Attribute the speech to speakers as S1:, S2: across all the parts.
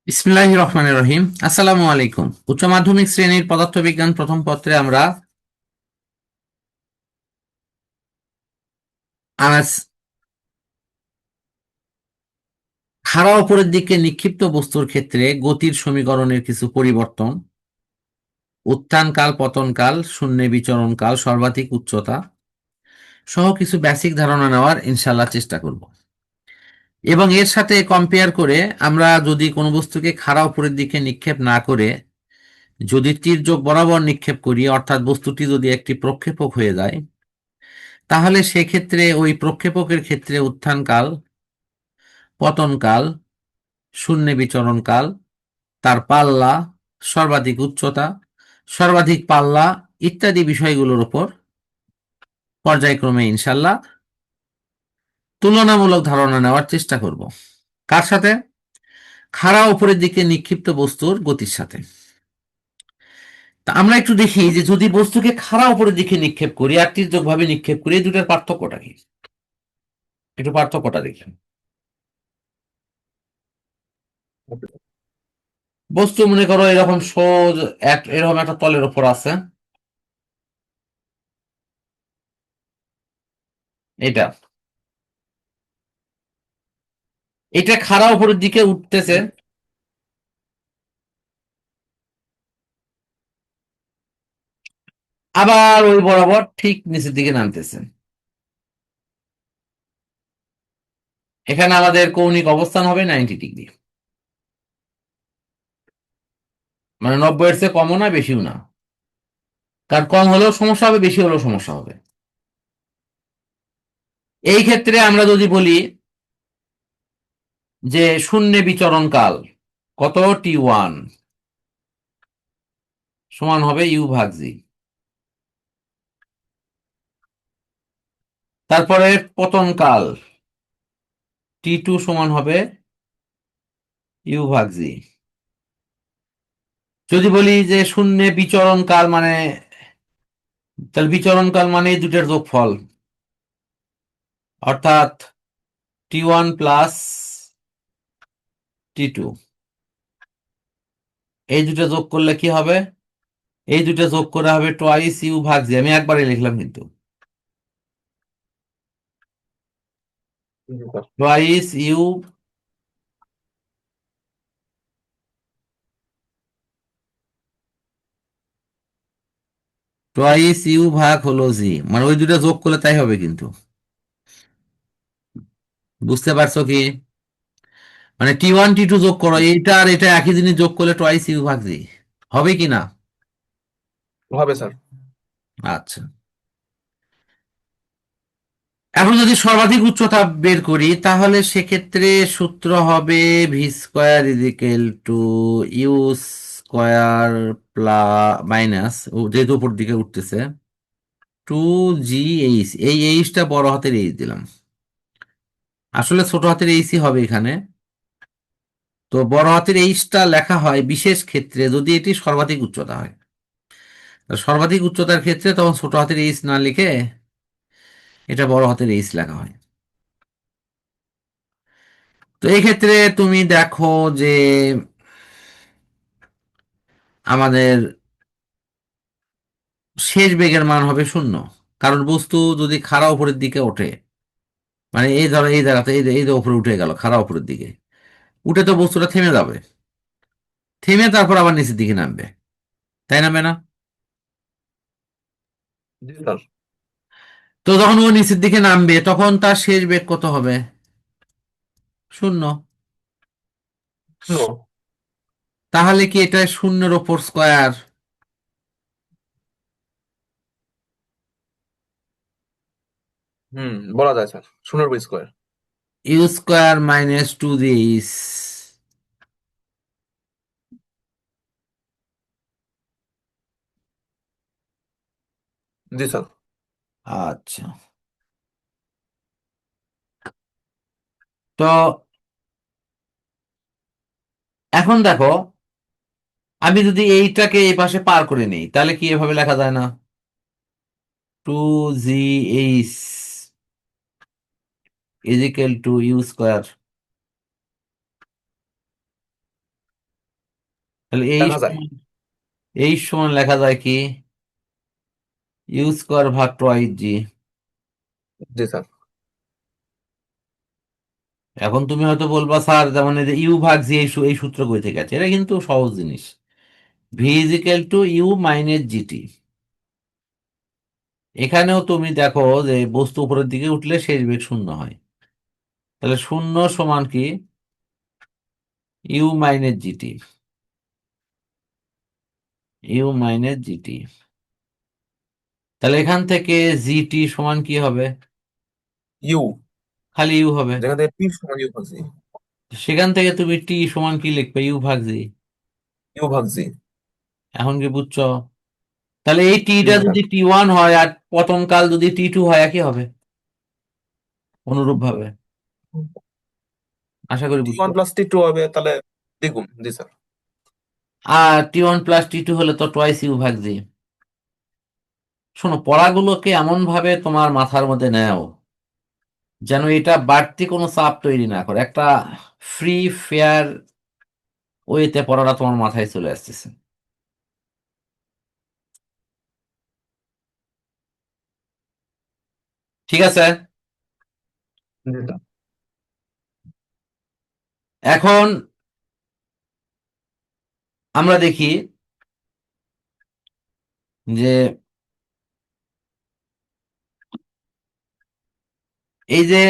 S1: বিসমিল্লাহির রহমানির রহিম। আসসালামু আলাইকুম। উচ্চ মাধ্যমিক শ্রেণীর পদার্থবিজ্ঞান প্রথম পত্রে আমরা আজ খাড়া উপরের দিকে নিক্ষিপ্ত বস্তুর ক্ষেত্রে গতির সমীকরণের কিছু পরিবর্তন, উত্থান কাল, পতন কাল, শূন্যে বিচরণ কাল, সর্বাধিক উচ্চতা সহ কিছু বেসিক ধারণা নেওয়ার ইনশাআল্লাহ চেষ্টা করব। এবং এর সাথে কম্পেয়ার করে আমরা যদি কোনো বস্তুকে খাড়া উপরের দিকে নিক্ষেপ না করে যদি তির্যক বরাবর নিক্ষেপ করি, অর্থাৎ বস্তুটি যদি একটি প্রক্ষেপক হয়ে যায়, তাহলে সেক্ষেত্রে ওই প্রক্ষেপকের ক্ষেত্রে উত্থানকাল, পতনকাল, শূন্যে বিচরণকাল, তার পাল্লা, সর্বাধিক উচ্চতা, সর্বাধিক পাল্লা ইত্যাদি বিষয়গুলোর উপর পর্যায়ক্রমে ইনশাল্লাহ তুলনামূলক ধারণা নেওয়ার চেষ্টা করব। কার সাথে? খাড়া উপরের দিকে নিক্ষিপ্ত বস্তুর গতির সাথে। তা আমরা একটু দেখি যে যদি বস্তুকে খাড়া উপরের দিকে নিক্ষেপ করি আর তির্যকভাবে নিক্ষেপ করি, এই দুটার পার্থক্যটা কি, একটু পার্থক্যটা দেখি। বস্তু মনে করো এরকম সোজ এরকম একটা তলের উপর আছে, এটা এটা খাড়া উপরের দিকে উঠতেছে, আবার ওই বরাবর ঠিক নিচের দিকে নামতেছে। এখানে আমাদের কৌণিক অবস্থান হবে 90 ডিগ্রি, মানে 90 এর চেয়ে কমও না বেশিও না। কারণ কম হলেও সমস্যা হবে, বেশি হলেও সমস্যা হবে। এই ক্ষেত্রে আমরা যদি বলি যে শূন্যে বিচরণ কাল কত, T1 সমান হবে U/G। তারপরে পতন কাল T2 সমান হবে U/G। যদি বলি যে শূন্যে বিচরণ কাল মানে, তাহলে বিচরণ কাল মানে এই দুটোর যোগফল, অর্থাৎ T1 প্লাস T2, এই দুটো যোগ করলে কি হবে? এই দুটো যোগ করে হবে টোয়াইস U/G। আমি একবারে লিখলাম কিন্তু টোয়াইস ইউ, টোয়াইস U/হলো G, মানে ওই দুটো যোগ করলে তাই হবে কিন্তু। বুঝতে পারছো কি? মানে T1 T2 যোগ করো, এইটা আর এটা একই জিনিস যোগ করলে টোয়াইস U/G হবে কি না?
S2: হবে স্যার।
S1: আচ্ছা, এখন যদি সর্বাধিক উচ্চতা বের করি তাহলে সেক্ষেত্রে সূত্র হবে V²=U² মাইনাস, যেহেতু উপর দিকে উঠতেছে, 2GH। এই এইচটা বড় হাতের এইচ দিলাম, আসলে ছোট হাতের এইচই হবে এখানে। তো বড় হাতের এইচটা লেখা হয় বিশেষ ক্ষেত্রে যদি এটি সর্বাধিক উচ্চতা হয়। তো সর্বাধিক উচ্চতার ক্ষেত্রে তখন ছোট হাতের এইচ না লিখে এটা বড় হাতের এইচ লেখা হয়। তো এই ক্ষেত্রে তুমি দেখো যে আমাদের শেষ বেগের মান হবে 0, কারণ বস্তু যদি খাড়া উপরের দিকে ওঠে, মানে এই ধরো এই জায়গাতে এই যে উপরে উঠে গেল খাড়া উপরের দিকে, উঠে তো বস্তুটা থেমে যাবে, থেমে তারপর আবার নিচের দিকে নামবে, তাই নামবে না?
S2: জি স্যার।
S1: তো যখন ও নিচের দিকে নামবে তখন তার শেষ বেগ কত হবে? 0।
S2: নো।
S1: তাহলে কি এটা শূন্যের ওপর স্কোয়ার?
S2: বলা যায় স্যার, 0/2।
S1: U² - 2G।
S2: জি স্যার।
S1: আচ্ছা, তো এখন দেখো, আমি যদি এইটাকে এই পাশে পার করে নিই তাহলে কি এভাবে লেখা যায় না? 2GH is equal two U²। তাহলে
S2: লেখা যায়।
S1: এই সমান লেখা যায় কি, ইউ স্কোয়ার ভাগ টোয়াইস জি।
S2: জি স্যার।
S1: এখন তুমি হয়তো বলবা স্যার যেমন এই যে ইউ ভাগ জি, এই সূত্র কই থেকে আছে, এটা কিন্তু সহজ জিনিস। V is equal to u minus gt. এখানেও তুমি দেখো যে বস্তু উপরের দিকে উঠলে শেষ বেগ শূন্য হয়। তাহলে শূন্য সমান কি, u minus gt. U minus gt. তাহলে এখান থেকে জিটি সমান কি হবে,
S2: ইউ,
S1: খালি ইউ হবে।
S2: যেখান থেকে পি সমান ইউ ভাগ জি।
S1: সেখান থেকে তুমি টি সমান কি লিখবে, ইউ ভাগ জি।
S2: ইউ ভাগ জি।
S1: এখন কি বুঝছো? তাহলে এই
S2: জি
S1: টিটা
S2: স্যার।
S1: যদি টি 1 হয় আর পতনকাল যদি টি 2 হয়, একই হবে অনুরূপ ভাবে। আশা করি
S2: টি
S1: বুঝছো।
S2: ওয়ান প্লাস টি টু হবে তাহলে দ্বিগুণ। জি স্যার।
S1: আর টি 1 প্লাস টি 2 হলে তো টোয়াইস ইউ ভাগ জি। শোনো, পড়াগুলোকে এমন ভাবে তোমার মাথার মধ্যে নেও যেন এটা বাড়তি কোনো চাপ তৈরি না করে, একটা ফ্রি ফেয়ার ওয়েতে পড়াটা তোমার মাথায় চলে আসতেছে। ঠিক আছে।
S2: জি স্যার।
S1: এখন আমরা দেখি যে এই যে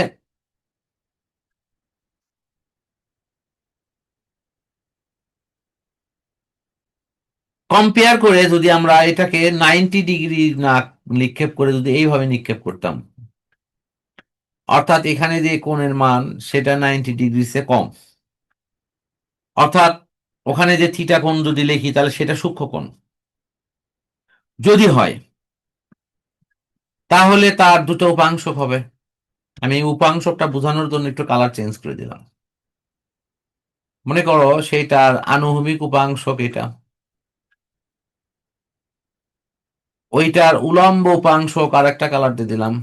S1: কম্পেয়ার করে যদি আমরা এটাকে 90 ডিগ্রি না নিক্ষেপ করে যদি এইভাবে নিক্ষেপ করতাম, অর্থাৎ এখানে যে কোণের মান সেটা 90 ডিগ্রি সে কম, অর্থাৎ ওখানে যে থিটা কোণ যদি লিখি তাহলে সেটা সূক্ষ্ম কোণ যদি হয়, তাহলে তার দুটো উপাংশ হবে। আমি এই উপাংশটা বোঝানোর জন্য একটু কালার চেঞ্জ করে দিলাম। মনে করো সেইটার আনুভূমিক উপাংশ এটা, ওইটার উলম্ব উপাংশ আর একটা কালার দিয়ে দিলাম,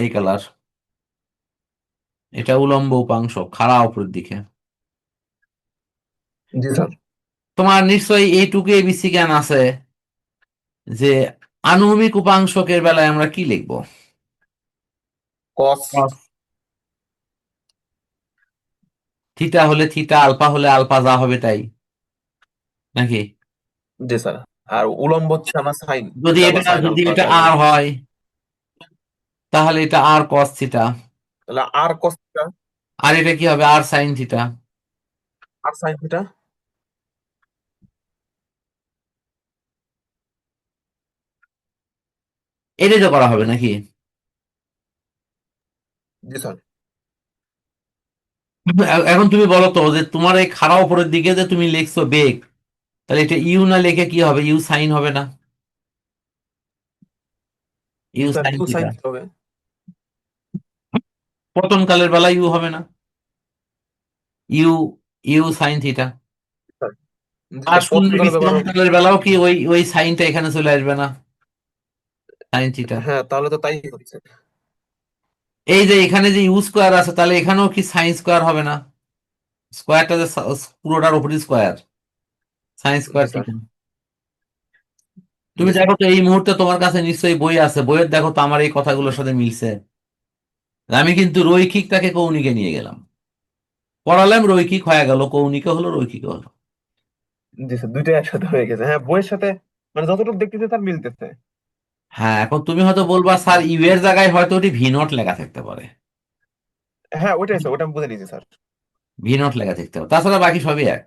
S1: এই কালার। এটা উলম্ব উপাংশ, খাড়া উপরের দিকে।
S2: জি স্যার।
S1: তোমার নিশ্চয়ই এইটুকু এবিসি জ্ঞান আছে যে আনুভূমিক উপাংশকের বেলায় আমরা কি লিখবো।
S2: কস।
S1: থিটা হলে থিটা, আলফা হলে আলফা, যা হবে তাই, নাকি?
S2: জি স্যার। আর উলম্ব হচ্ছে আমার সাইন
S1: যদি
S2: থিটা বা
S1: এটা
S2: সাইন
S1: যদি
S2: আলফা
S1: এটা
S2: যাই
S1: আর
S2: বলি।
S1: হয় তাহলে এটা আর কস থিটা।
S2: তাহলে আর কস থিটা।
S1: আর এটা কি হবে, আর সাইন থিটা।
S2: আর সাইন থিটা।
S1: এটা তো করা হবে নাকি?
S2: জি স্যার।
S1: এখন তুমি বলো তো যে তোমার এই খাড়া উপরের দিকে যে তুমি লিখছো বেগ, তাহলে এটা ইউ না লিখে কি হবে, ইউ সাইন হবে না?
S2: জি
S1: u
S2: sir,
S1: sine
S2: u sine
S1: theta.
S2: Theta হবে।
S1: পতনকালের বেলা ইউ হবে না, u u sine theta.
S2: Sir. জি
S1: আর
S2: স্যার,
S1: শূন্য
S2: পতনকালে ব্যবহার হবে।
S1: বিচলনকালের বেলাও কি ওই ওই সাইনটা এখানে চলে আসবে না, সাইন থিটা।
S2: হ্যাঁ, তাহলে তো তাই হচ্ছে।
S1: এই যে এখানে যে ইউ স্কোয়ার আছে, তাহলে এখানেও কি সাইন স্কোয়ার হবে না? স্কোয়ারটা যে পুরোটার উপরই square, sign
S2: G
S1: square
S2: sir.
S1: Theta. তুমি
S2: জি স্যার।
S1: দেখো তো এই মুহূর্তে তোমার কাছে নিশ্চয়ই বই আছে, বইয়ের দেখো তো আমার এই কথাগুলোর সাথে মিলছে। আমি কিন্তু রৈখিকটাকে কৌণিকে নিয়ে গেলাম, পড়ালাম রৈখিক হয়ে গেল, কৌণিকে হলো, রৈখিক হলো।
S2: জি স্যার, দুইটাই একসাথে হয়ে গেছে। হ্যাঁ, বইয়ের সাথে মানে যতটুকু দেখতেছে তার মিলতেছে।
S1: হ্যাঁ, এখন তুমি হয়তো বলবা স্যার ইউ এর জায়গায় হয়তো ওটি ভি নট লেখা থাকতে পারে।
S2: হ্যাঁ, ওইটাই স্যার, ওটা আমি বুঝে নিয়েছি স্যার।
S1: ভি নট লেখা থাকতে পারে, তাছাড়া বাকি সবই এক।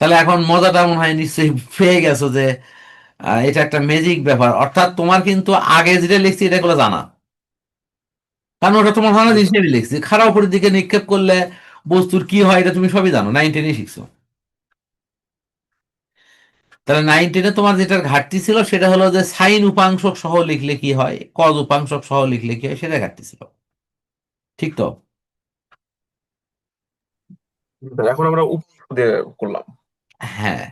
S1: তাহলে এখন মজাটা মনে হয় নিশ্চয়ই পেয়ে গেছো যে এটা একটা ম্যাজিক ব্যাপার, অর্থাৎ তোমার কিন্তু আগে যেটা লিখছি এটা গুলো জানা, কারণ ওটা তোমার জানা
S2: জি
S1: জিনিস
S2: স্যার।
S1: আমি লিখছি। খারাপ উপরের দিকে নিক্ষেপ করলে বস্তুর কি হয় এটা তুমি সবই জানো, 9 10 শিখছো। তাহলে 9 10 তোমার যেটার ঘাটতি ছিল সেটা হলো যে সাইন উপাংশক সহ লিখলে কি হয়, কজ উপাংশক সহ লিখলে কি হয়, সেটা ঘাটতি ছিল। ঠিক তো?
S2: এখন আমরা উৎস দিয়ে করলাম।
S1: হ্যাঁ।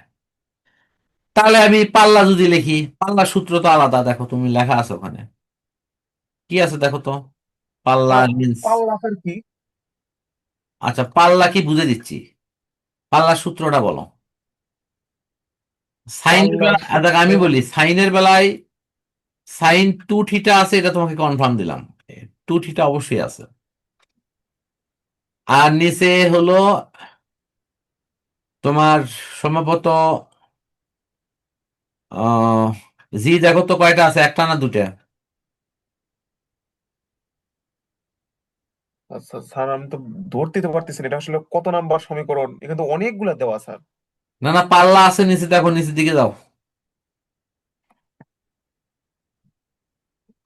S1: তাহলে আমি পাল্লা যদি লিখি, পাল্লা সূত্র তো আলাদা, দেখো তুমি লেখা আছে ওখানে, কি আছে দেখো তো, পাল্লা
S2: স্যার,
S1: মিন্স।
S2: পাল্লা স্যার কি?
S1: আচ্ছা, পাল্লা কি বুঝে দিচ্ছি। পাল্লার সূত্রটা বলো। সাইনের
S2: পাল্লার
S1: বেলা দেখ,
S2: সূত্র।
S1: আমি বলি সাইনের বেলায় সাইন টু থিটা আছে, এটা তোমাকে কনফার্ম দিলাম, টু থিটা অবশ্যই আছে। আর নিচে হলো তোমার সম্ভবত আহ জি, দেখো তো কয়টা আছে, একটা না দুটা?
S2: আচ্ছা স্যার, আমি তো ধরতে তো পারতেছি না, এটা আসলে কত নাম্বার সমীকরণ, এখানে তো অনেকগুলা দেওয়া স্যার।
S1: না না, পাল্লা আছে নিচে, দেখো নিচের দিকে যাও।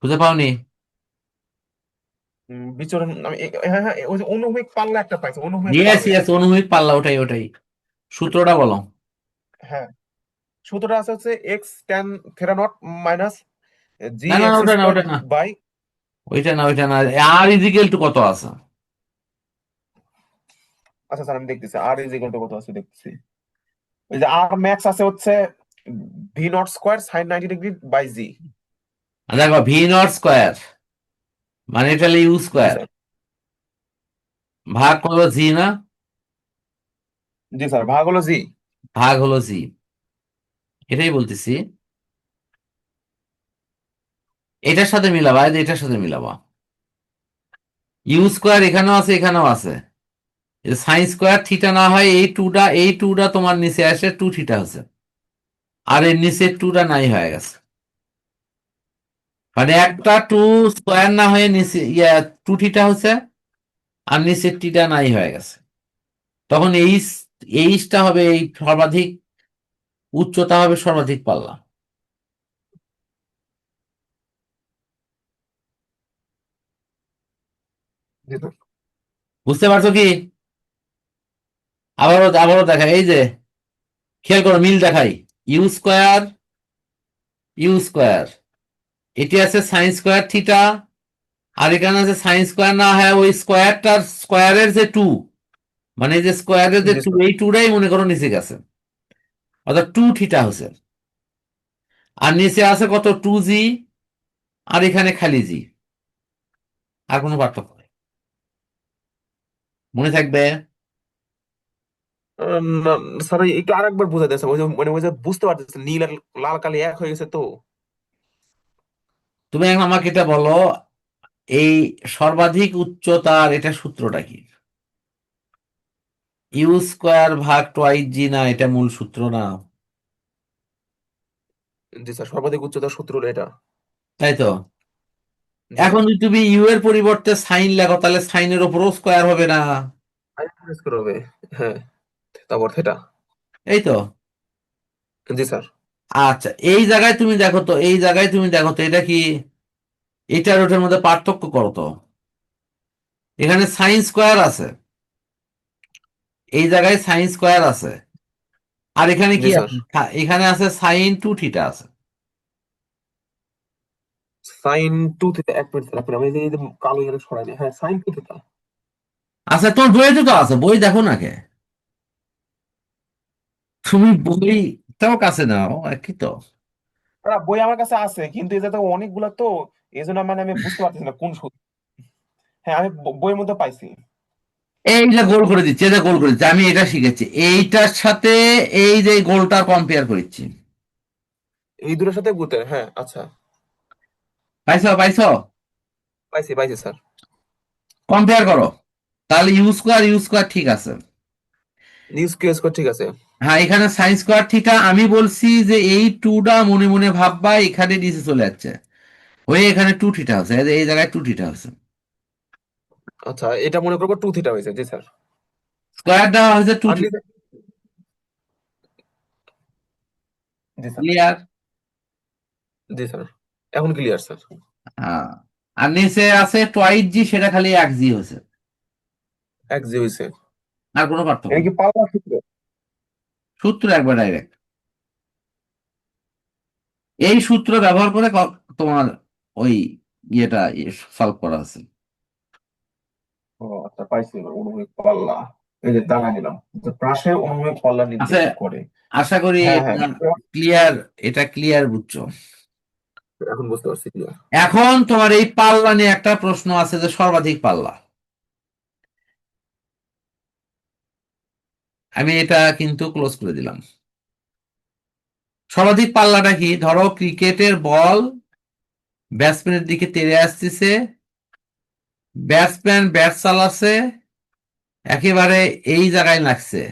S1: খুঁজে পাওনি?
S2: বিচরণ হ্যাঁ হ্যাঁ, ওই যে অনুভূমিক পাল্লা একটা পাইছি, অনুভূমিক
S1: ইয়েস
S2: পাল্লা।
S1: ইয়েস, অনুভূমিক পাল্লা, ওটাই ওটাই। সূত্রটা বলো।
S2: হ্যাঁ, সূত্রটা আছে হচ্ছে x tan theta naught minus g
S1: না না না,
S2: এক্স
S1: ওটা না
S2: স্কোয়ার
S1: ওটা না,
S2: বাই।
S1: ওইটা না ওইটা না। আর ইজিক্যাল টু কত আছে?
S2: আচ্ছা স্যার, আমি দেখতেছি আর ইজ ইকুয়াল টু কত আছে দেখতেছি। ওই যে আর ম্যাক্স আছে হচ্ছে v naught square sine 90 degree by g.
S1: দেখো ভি নট স্কোয়ার মানে এটা ইউ
S2: জি
S1: স্কোয়ার,
S2: স্যার।
S1: ভাগ হলো জি না,
S2: জি স্যার, ভাগ হলো জি।
S1: ভাগ হলো জি, এটাই বলতেছি। এটার সাথে মিলাবা, এই যে এটার সাথে মিলাবা। ইউ স্কোয়ার এখানেও আছে এখানেও আছে, সাইন স্কোয়ার থিটা না হয় এই টুটা তোমার নিচে আসে টু থিটা আছে, আর এর নিচে টুটা নাই হয়ে গেছে। মানে একটা টু স্কোয়ার না হয়ে নিচে টু থিটা হচ্ছে, আর নিচের টিটা নাই হয়ে গেছে। তখন এইচটা হবে এই সর্বাধিক উচ্চতা, হবে সর্বাধিক পাল্লা।
S2: জি স্যার।
S1: বুঝতে পারছো কি? আবারও আবারও দেখা, এই যে খেয়াল করো, মিল দেখাই। ইউ স্কোয়ার, ইউ স্কোয়ার, এটি আছে সাইন স্কোয়ার থিটা, আর এখানে আছে সাইন স্কোয়ার না হয় ওই স্কোয়ারটার স্কোয়ারের যে টু, মানে এই যে স্কোয়ারের যে
S2: জি
S1: টু,
S2: স্যার।
S1: এই টুটাই মনে করো নিচে গেছে, অর্থাৎ টু থিটা হচ্ছে। আর নিচে আছে কত, টু জি, আর এখানে খালি জি, আর কোনো পার্থক্য নেই, মনে থাকবে।
S2: না, স্যার একটু আরেকবার বুঝাই দিয়েছে, ওই যে মানে ওই যে বুঝতে পারতেছে নীল আর লাল কালি এক হয়ে গেছে তো।
S1: তুমি এখন আমাকে এটা বলো, এই সর্বাধিক উচ্চতার এটা সূত্রটা কি? ইউ স্কোয়ার ভাগ টোয়াইস জি না, এটা মূল সূত্র না?
S2: জি স্যার, সর্বাধিক উচ্চতার সূত্র হলো এটা।
S1: তাই তো।
S2: জি
S1: এখন
S2: স্যার।
S1: যদি তুমি ইউ এর পরিবর্তে সাইন লেখো, তাহলে সাইনের ওপরও স্কোয়ার হবে না?
S2: আরেকটু স্কোর হবে। হ্যাঁ, তারপর থেটা।
S1: এই তো।
S2: জি স্যার।
S1: আচ্ছা, এই জায়গায় তুমি দেখো তো, এই জায়গায় তুমি দেখো তো, এটা কি, এটা আর ওটার মধ্যে পার্থক্য করো তো। এখানে সাইন স্কোয়ার আছে, এই জায়গায় সাইন স্কোয়ার আছে, আর এখানে
S2: জি
S1: কি
S2: স্যার।
S1: আছে, এখানে আছে সাইন টু থিটা আছে।
S2: সাইন টু থিটা, এক মিনিট স্যার, আমি এই যে কালো এখানে সরাই দিই। হ্যাঁ, সাইন টু থিটা।
S1: আচ্ছা, তোর বইতে তো আছে, বই দেখো না কে? তুমি বইটাও কাছে নাও, একই তো।
S2: বই আমার কাছে আছে, কিন্তু এই যে তো অনেকগুলা তো, এই জন্য মানে আমি বুঝতে পারতেছি না কোন সূত্র। হ্যাঁ, আমি বইয়ের মধ্যে পাইছি।
S1: এই যে গোল করে দিচ্ছি, এই যে গোল করে দিচ্ছি, আমি এটা শিখেছি এইটার সাথে, এই যে গোলটা কম্পেয়ার করেছি।
S2: এই দুটোর সাথে গুতে, হ্যাঁ আচ্ছা।
S1: পাইছো পাইছো?
S2: পাইছি পাইছি স্যার।
S1: কম্পেয়ার করো, তাহলে ইউ স্কোয়ার ঠিক আছে।
S2: নিউজ কিউ স্কোয়ার ঠিক আছে।
S1: হ্যাঁ, এখানে সাইন স্কোয়ার থিটা, আমি বলছি যে এই টুটা মনে মনে ভাববা এখানে নিচে চলে যাচ্ছে, হয়ে এখানে টু থিটা আছে, এই জায়গায় টু থিটা আছে।
S2: আচ্ছা, এটা মনে করবো টু থিটা হয়েছে। জি স্যার।
S1: স্কোয়ার দেওয়া হয়েছে টু
S2: আর
S1: থিটা।
S2: নিচে। জি স্যার।
S1: ক্লিয়ার?
S2: জি স্যার, এখন ক্লিয়ার স্যার।
S1: হ্যাঁ, আর নিচে আছে টোয়াইস জি, সেটা খালি এক জি হয়েছে,
S2: এক জি হয়েছে।
S1: আর কোনো পার্থক্য
S2: এটা কি
S1: নেই।
S2: পাল্লা সূত্র?
S1: সূত্র একবার ডাইরেক্ট, এই সূত্র ব্যবহার করে তোমার ওই ইয়েটা সলভ করা আছে।
S2: ও আচ্ছা, পাইছি এবার অনুভূমিক পাল্লা। এই যে দাঁড়া নিলাম, যে পাশে অনুভূমিক পাল্লা
S1: আচ্ছা,
S2: নির্দেশ করে।
S1: আশা করি
S2: হ্যাঁ
S1: এটা
S2: হ্যাঁ,
S1: ক্লিয়ার, এটা ক্লিয়ার বুঝছো।
S2: এখন বুঝতে পারছি ক্লিয়ার।
S1: এখন তোমার এই পাল্লা নিয়ে একটা প্রশ্ন আছে, যে সর্বাধিক পাল্লা। আমি এটা কিন্তু ক্লোজ করে দিলাম। সর্বাধিক পাল্লাটা কি? ধরো ক্রিকেটের বল ব্যাটসম্যানের দিকে তেড়ে আসতেছে, ব্যাটসম্যান ব্যাট চালাচ্ছে, একেবারে এই জায়গায় লাগছে,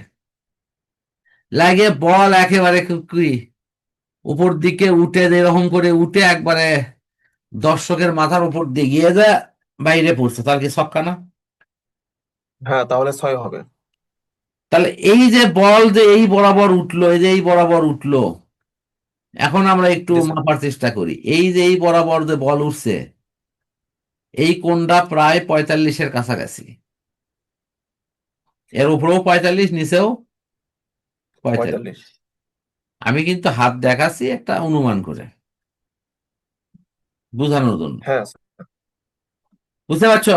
S1: লাগে বল একেবারে কি উপর দিকে উঠে এরকম করে উঠে একবারে দর্শকের মাথার উপর দিয়ে গিয়ে যায়, বাইরে পড়ছে, তার কি ছক্কা না?
S2: হ্যাঁ, তাহলে 6 হবে।
S1: তাহলে এই যে বল যে এই বরাবর উঠলো, এই যে এই বরাবর উঠলো, এখন আমরা একটু
S2: জি স্যার।
S1: মাপার চেষ্টা করি। এই যে এই বরাবর যে বল উঠছে, এই কোণটা প্রায় 45-এর কাছাকাছি। এর উপরেও 45, নিচেও 45।
S2: 45।
S1: আমি কিন্তু হাত দেখাচ্ছি একটা অনুমান করে বোঝানোর জন্য।
S2: হ্যাঁ স্যার।
S1: বুঝতে পারছো?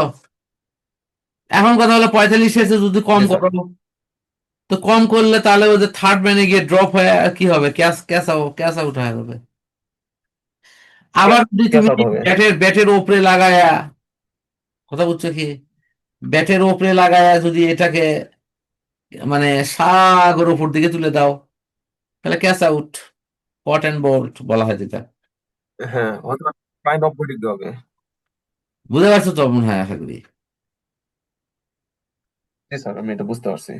S1: এখন কথা হলো 45 এসে যদি কম
S2: জি স্যার।
S1: করো, তো কম করলে তাহলে ওই যে থার্ড ম্যানে গিয়ে ড্রপ হয়ে আর কি হবে? Catch catch out, catch out হয়ে যাবে। আবার যদি
S2: ক্যাচ
S1: তুমি
S2: আউট হবে।
S1: ব্যাটের ব্যাটের ওপরে লাগায়া, কথা বুঝছো কি, ব্যাটের ওপরে লাগায়া যদি এটাকে মানে সাগর উপর দিকে তুলে দাও, তাহলে catch out, caught and bowled বলা হয় যেটা।
S2: হ্যাঁ, হয়তো 90 ডিগ্রি হবে।
S1: বুঝতে পারছো তো মনে হয়, আশা করি।
S2: জি স্যার, আমি এটা বুঝতে পারছি।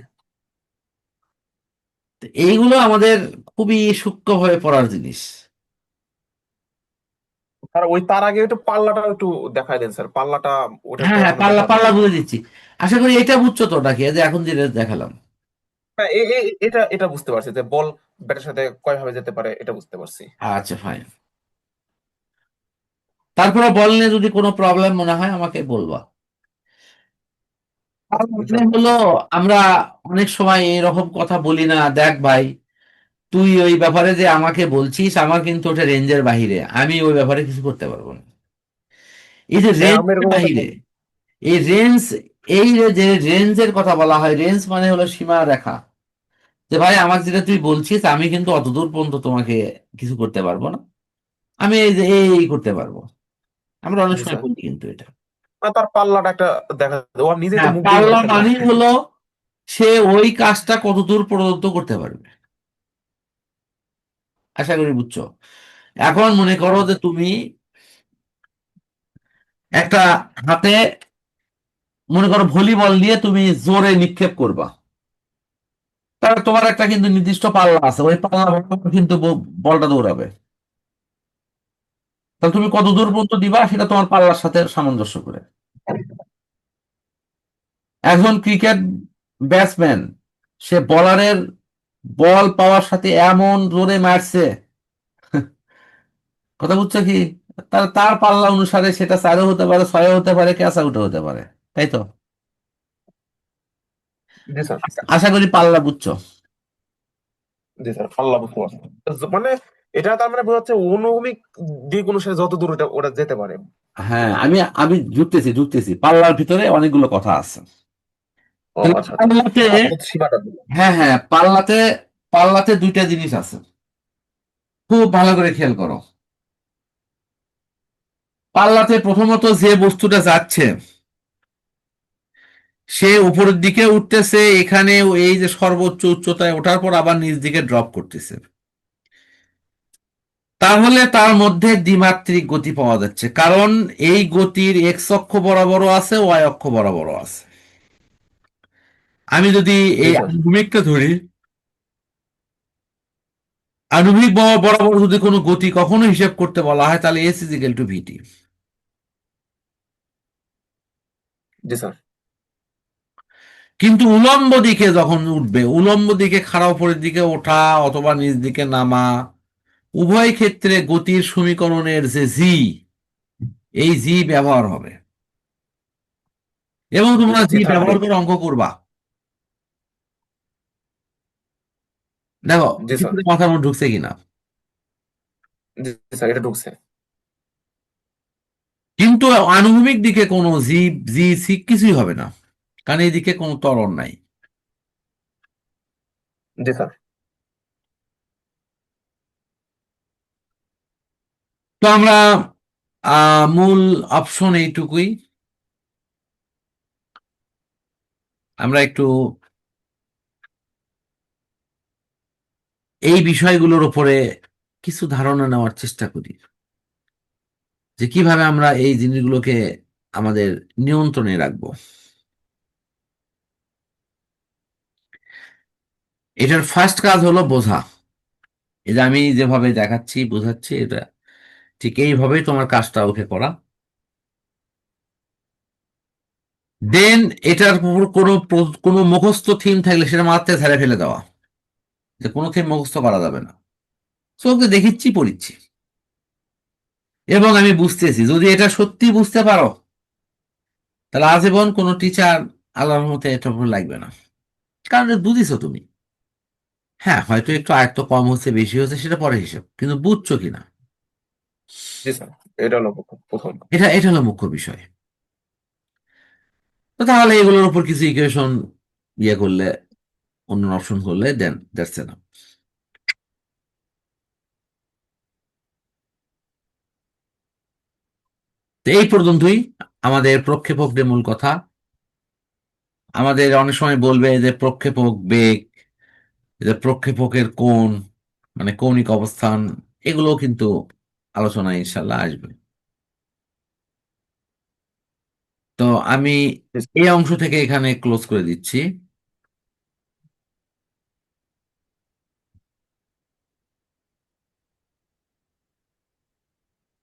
S1: তো এইগুলো আমাদের খুবই সূক্ষ্ম হয়ে পড়ার জিনিস।
S2: স্যার, ওই তার আগে একটু পাল্লাটা একটু দেখাই দেন স্যার, পাল্লাটা ওটা তো
S1: হ্যাঁ হ্যাঁ,
S2: এখনো
S1: পাল্লা
S2: দেখা যায়
S1: পাল্লা
S2: নাই।
S1: বুঝে দিচ্ছি। আশা করি এটা বুঝছো তো নাকি, এই যে এখন যেটা দেখালাম।
S2: হ্যাঁ, এটা এটা বুঝতে পারছি যে বল ব্যাটের সাথে কয়ভাবে যেতে পারে, এটা বুঝতে পারছি।
S1: আচ্ছা ফাইন। তারপরে বল নিয়ে যদি কোনো প্রবলেম মনে হয় আমাকে বলবা। আর মানে
S2: ইনশাল্লাহ
S1: হলো,
S2: স্যার।
S1: আমরা অনেক সময় এরকম কথা বলি না, দেখ ভাই, তুই ওই ব্যাপারে যে আমাকে বলছিস আমার কিন্তু ওটা রেঞ্জের বাহিরে, আমি ওই ব্যাপারে কিছু করতে পারবো না। এই যে
S2: হ্যাঁ, আমি
S1: রেঞ্জের
S2: এরকম একটা
S1: বাহিরে, এই রেঞ্জ, এই যে রেঞ্জের কথা বলা হয়, রেঞ্জ মানে হলো সীমা রেখা। যে ভাই আমাকে যেটা তুই বলছিস আমি কিন্তু অতদূর পর্যন্ত তোমাকে কিছু করতে পারবো না, আমি এই যে এই করতে পারবো। আমরা অনেক
S2: জি
S1: সময়
S2: স্যার।
S1: বলি কিন্তু এটা।
S2: আর তার পাল্লাটা একটা দেখা যায়, ও নিজেই তো
S1: হ্যাঁ,
S2: মুখ দিয়ে
S1: পাল্লা
S2: বলছে না।
S1: মানেই হলো সে ওই কাজটা কতদূর পর্যন্ত করতে পারবে। আশা করি বুঝছো। এখন মনে করো যে তুমি একটা হাতে, মনে করো ভলিবল দিয়ে তুমি জোরে নিক্ষেপ করবা, তাহলে তোমার একটা কিন্তু নির্দিষ্ট পাল্লা আছে, ওই পাল্লা বরাবর কিন্তু বলটা দৌড়াবে। তাহলে তুমি কত দূর পর্যন্ত দিবা সেটা তোমার পাল্লার সাথে সামঞ্জস্য করে। একজন ক্রিকেট ব্যাটসম্যান, সে বলারের বল পাওয়ার সাথে এমন জোরে মারছে, কথা বুঝছো কি, তার তার পাল্লা অনুসারে সেটা 4ও হতে পারে, 6ও হতে পারে, ক্যাচ আউটও হতে পারে। তাই তো?
S2: জি স্যার।
S1: আশা করি পাল্লা বুঝছো।
S2: জি স্যার, পাল্লা বুঝতে পারছি। মানে এটা তার মানে বোঝাচ্ছে অনুভূমিক দিক অনুসারে যত দূর ওটা ওটা যেতে পারে।
S1: হ্যাঁ, আমি আমি যুক্তেছি পাল্লার ভিতরে অনেকগুলো কথা আছে।
S2: ও
S1: তাহলে
S2: আচ্ছা আচ্ছা।
S1: পাল্লাতে,
S2: আপাতত সীমাটা দিল।
S1: হ্যাঁ হ্যাঁ, পাল্লাতে, পাল্লাতে দুইটা জিনিস আছে, খুব ভালো করে খেয়াল করো। পাল্লাতে প্রথমত যে বস্তুটা যাচ্ছে সে উপরের দিকে উঠতেছে, এখানে এই যে সর্বোচ্চ উচ্চতায় ওঠার পর আবার নিচ দিকে ড্রপ করতেছে, তাহলে তার মধ্যে দ্বিমাত্রিক গতি পাওয়া যাচ্ছে, কারণ এই গতির এক্স অক্ষ বরাবরও আছে, ওয়াই অক্ষ বরাবরও আছে। আমি যদি
S2: জি
S1: এই
S2: স্যার।
S1: আনুভূমিকটা ধরি, আনুভূমিক বরাবর যদি কোনো গতি কখনো হিসেব করতে বলা হয় তাহলে s is equal to vt.
S2: জি স্যার।
S1: কিন্তু উলম্ব দিকে যখন উঠবে, উলম্ব দিকে খাড়া উপরের দিকে ওঠা অথবা নিচ দিকে নামা, উভয় ক্ষেত্রে গতির সমীকরণের যে জি, এই জি ব্যবহার হবে, এবং তোমরা
S2: জি
S1: জি
S2: থাকবে।
S1: ব্যবহার করে অঙ্ক করবা। দেখো
S2: জি স্যার।
S1: কিছুটা মাথার মধ্যে ঢুকছে কিনা।
S2: জি স্যার, এটা ঢুকছে।
S1: কিন্তু আনুভূমিক দিকে কোনো জি, জি সি কিছুই হবে না, কারণ এইদিকে কোনো ত্বরণ নাই।
S2: জি স্যার।
S1: তো আমরা মূল অপশন এইটুকুই। আমরা একটু এই বিষয়গুলোর উপরে কিছু ধারণা নেওয়ার চেষ্টা করি, যে কিভাবে আমরা এই জিনিসগুলোকে আমাদের নিয়ন্ত্রণে রাখবো। এটার ফার্স্ট কাজ হলো বোঝা। এই যে আমি যেভাবে দেখাচ্ছি বোঝাচ্ছি, এটা ঠিক এইভাবেই তোমার কাজটা ওকে করা। দেন এটার উপর কোনো মুখস্থ থিম থাকলে সেটা মাথায় ঝেড়ে ফেলে দেওয়া, যে কোনো থিম মুখস্থ করা যাবে না। সো ওকে দেখিচ্ছি, পড়িচ্ছি, এবং আমি বুঝতেছি। যদি এটা সত্যি বুঝতে পারো, তাহলে আজীবন কোনো টিচার আল্লাহর মতে এটার উপর লাগবে না, কারণ এটা বুঝিছো তুমি। হ্যাঁ, হয়তো একটু আয়ত্ত কম হচ্ছে বেশি হচ্ছে সেটা পরে হিসেব, কিন্তু বুঝছো কিনা,
S2: জি স্যার, এটা হলো প্রথম।
S1: এটা হলো মুখ্য বিষয়। তো তাহলে এগুলোর উপর কিছু ইকুয়েশন ইয়ে করলে, অন্য অপশন করলে, দেন দ্যাটস এনাফ। তো এই পর্যন্তই আমাদের প্রক্ষেপক দিয়ে মূল কথা। আমাদের অনেক সময় বলবে যে প্রক্ষেপক বেগ, যে প্রক্ষেপকের কোণ, মানে কৌণিক অবস্থান, এগুলো কিন্তু আলোচনায় ইনশাল্লাহ আসবে। তো আমি
S2: জি স্যার।
S1: এই অংশ থেকে এখানে ক্লোজ করে দিচ্ছি।